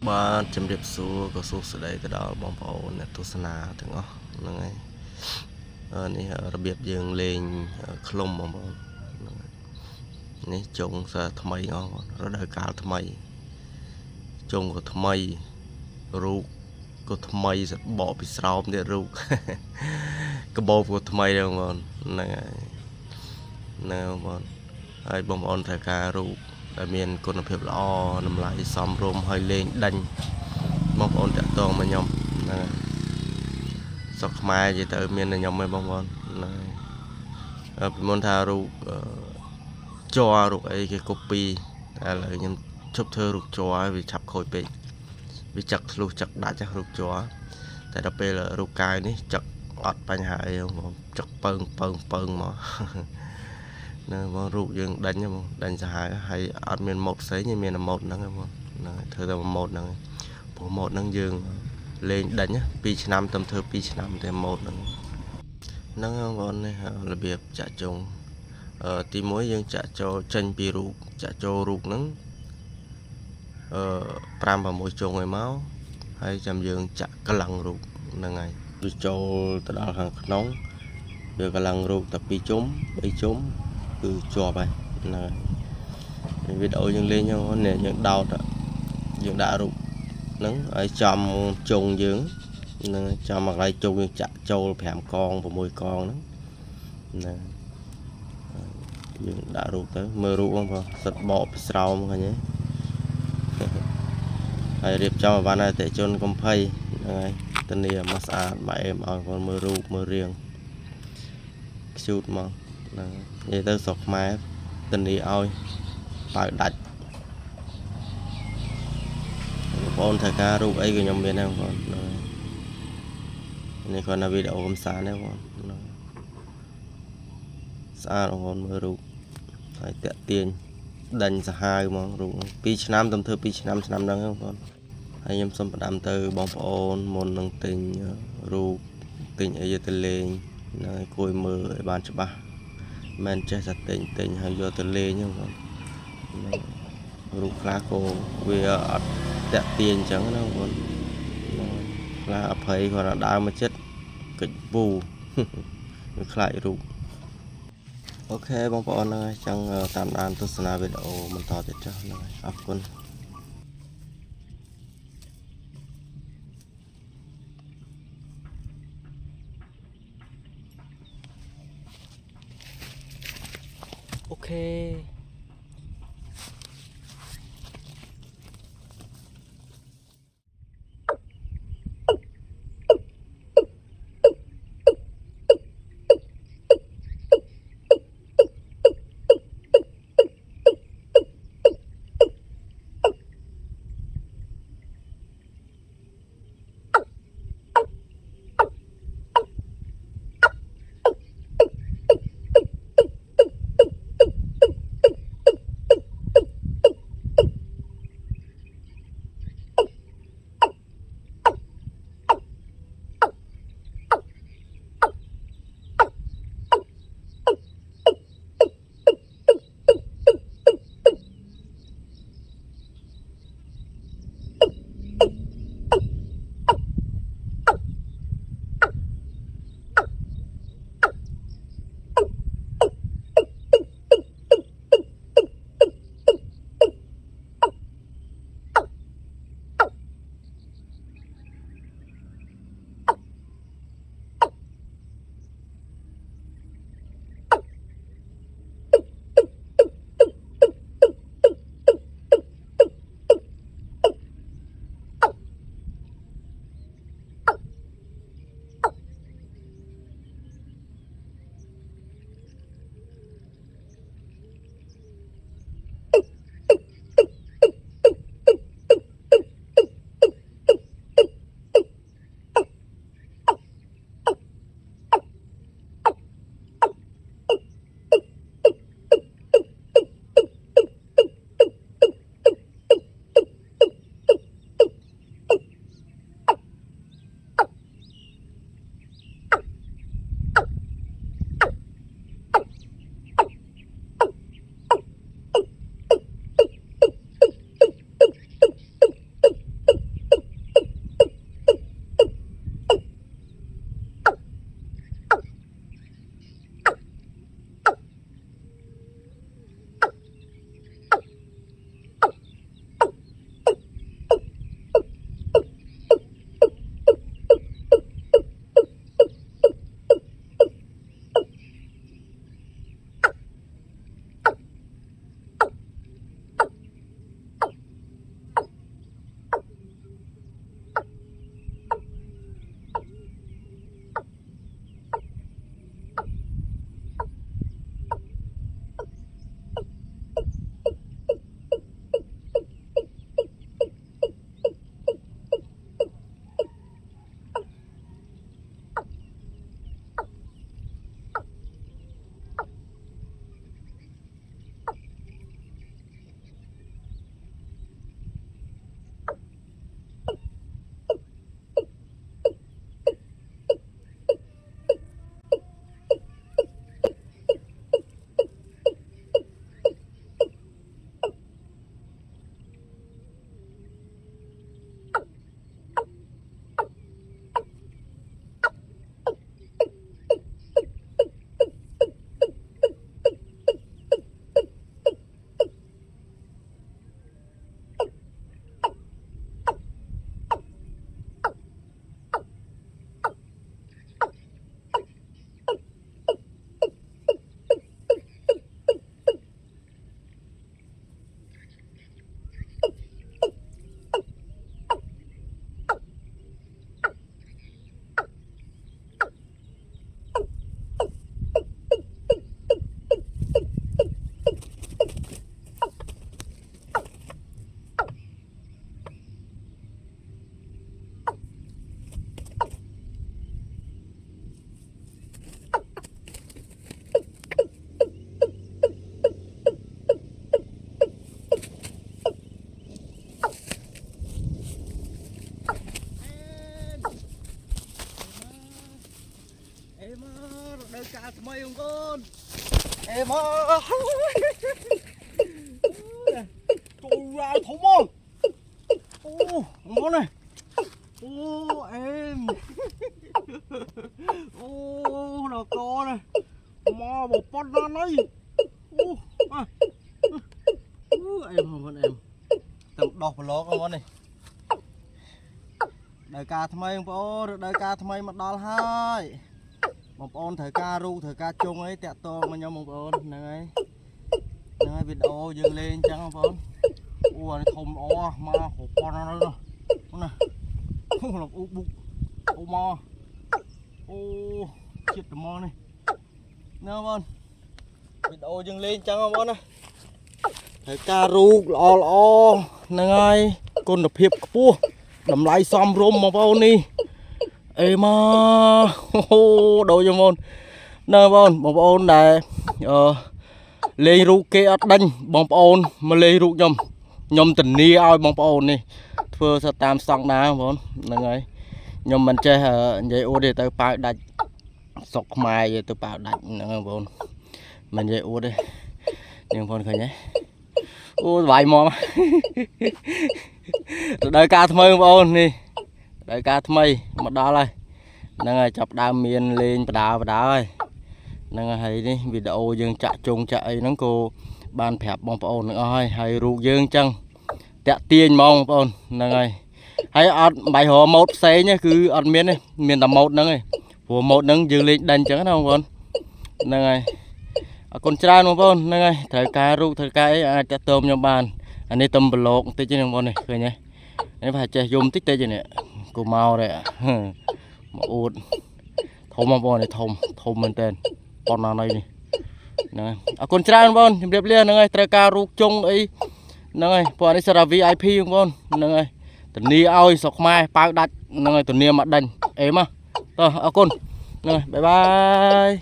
បាទជំរាបសួរក៏សួស្តីទៅដល់បងប្អូនអ្នកទស្សនាទាំងអស់ហ្នឹងហើយនេះរបៀបយើងលេងខ្លុំបងប្អូនហ្នឹងហើយនេះចុងសាថ្មីអស់បងរដូវកាលថ្មីចុងក៏ថ្មីរូបក៏ថ្មីសបកពីស្រោមទៀតរូបកបោបក៏ថ្មីដែរបងប្អូនហ្នឹងហើយណាបងប្អូនហើយបងប្អូនត្រូវការរូបដែលមានគុណភាពល្អតម្លៃសមរម្យហើយលេងដេញបងប្អូនតាក់ទងមកខ្ញុំហ្នឹងហើយសុខខ្មែរនិយាយទៅមានតែខ្ញុំឯងបងប្អូនហ្នឹងហើយពីមុនថារូបជ័ររូបអីគេ copy តែឥឡូវខ្ញុំជប់ធ្វើរូបជ័រហើយវាឆាប់ខូចពេកវាចឹកធ្លុះចឹកដាច់រូបជ័រតែដល់ពេលរូបកាយនេះចឹកអត់បញ្ហាអីបងចឹកពើងមកនៅមករូបយើងដេញហ្មងដេញសាហាវហើយអត់មានម៉ូតផ្សេងទេមានតែម៉ូតហ្នឹងហ្មងហ្នឹងធ្វើតែម៉ូតហ្នឹងព្រោះម៉ូតហ្នឹងយើងលេងដេញ2ឆ្នាំទៅធ្វើ2ឆ្នាំតែម៉ូតហ្នឹងបងប្អូននេះរបៀបចាក់ចុងទី1យើងចាក់ចូលចេញពីរូបចាក់ចូលរូបហ្នឹង5-6ចុងឲ្យមកហើយចាំយើងចាក់កលឹងរូបហ្នឹងហើយវាចូលទៅដល់ខាងក្នុងវាកលឹងរូបតែ2ជុំ3ជុំគឺជាប់ហើយហ្នឹងហើយវីដេអូយើងលេងហ្នឹងយើងដោតយើងដាក់រូបហ្នឹងហើយចំជុងយើងហ្នឹងចំមកកន្លែងជុងយើងចាក់ចូល5កង6កងហ្នឹងណាយើងដាក់រូបទៅមើលរូបបងប្អូនសិតបកពីស្រោមឃើញទេហើយរៀបចំឲ្យបានអតិថិជនកុំភ័យហ្នឹងហើយធានាមកស្អាតមកអេមឲ្យបងមើលរូបមើលរាងខ្ជូតមកហ្នឹងនិយាយទៅស្រុកខ្មែរធានាឲ្យបើដាច់បងប្អូនត្រូវការរូបអីក៏ខ្ញុំមានដែរបងប្អូននេះគាត់នៅវីដេអូកំសាន្តទេបងប្អូនស្អាតបងប្អូនមើលរូបហើយតាក់ទាញដេញសាហាវហ្មងរូប2ឆ្នាំទៅធ្វើ2ឆ្នាំហ្នឹងបងប្អូនហើយខ្ញុំសូមផ្ដាំទៅបងប្អូនមុននឹងទិញរូបទិញអីទៅលេងហើយគួយមើលឲ្យបានច្បាស់មិនចេះតែទិញហើយយកទៅលេងហ្នឹងបងរូបខ្លះក៏វាអត់តាក់ទាញអញ្ចឹងណាបងប្អូនខ្លះអភ័យគាត់ដើរមកចិត្តកិច្ចពូវាខ្លាចរូបអូខេបងប្អូនហ្នឹងហើយចឹងតាមដានទស្សនាវីដេអូបន្តទៀតចាស់ហ្នឹងហើយអរគុណអូខេ Trời ơi, thấu môn. Ô, món này. Ô, em. Ô, là con này. Mò một con ra đây. Ô, à. Em không con em. Tầm đọc vào lỗ con món này. Đời ca thầm ơi, đời ca thầm ơi mà đo hai. Bông ôn thời ca ru, thời ca chung ấy, tẹt tô mà nhau bông ôn này. Này video dừng lên chẳng không ôn. Ủa này thùng ó mà hộp con nó nữa. Con này. Không là úp bụng. Ô mò. Ô chết tầm mò này. Nè ôn. Video dừng lên chẳng không ôn này. Thời ca ru lo này. Con đập hiệp cua. Đầm lại xóm rôm mà ôn đi. Ê mà đồ cho môn nè bông ôn này lên ru kê ớt đanh bông ôn mà lên ru nhom tình nia ao bông ôn đi thưa sao tam song đá bông là ngay nhom mình chơi vậy ô đi tới bao đặt sọc mai vậy tới bao đặt nè bông mình vậy ô đi nhưng bông khởi nhé ô vài mò đời ca thơm bông ôn đi đời ca thơm mà đó đây nâng chọc đam miên lên và đá ơi nâng hay đi video dương chạy chung chạy nó cô ban phẹp bông ôn nữa ơi hay ru dương chăng tẹt tiền mong ôn nâng ơi hay ăn bài hồ một xe nhé cứ ăn miên này miền tầm một nâng ơi của một nâng dương lên đành chẳng không ôn nâng ơi con trai mà ôn nâng ơi thời ca ru thời ca ấy chặt tôm nhau bàn anh ấy tôm bờ lộn tới trên con này cười nhé anh phải chạy dùng tích tới trên này cô mau đây ạ mà út thôm mà bò này thôm mình tên con nào này nè con trai con chụp đẹp liền nè trai ca rục chung ấy nè bọn này sẽ là VIP không con nè tuần ni ơi sọc mai bao đặt nè tuần ni mặt đành em à con nè bye bye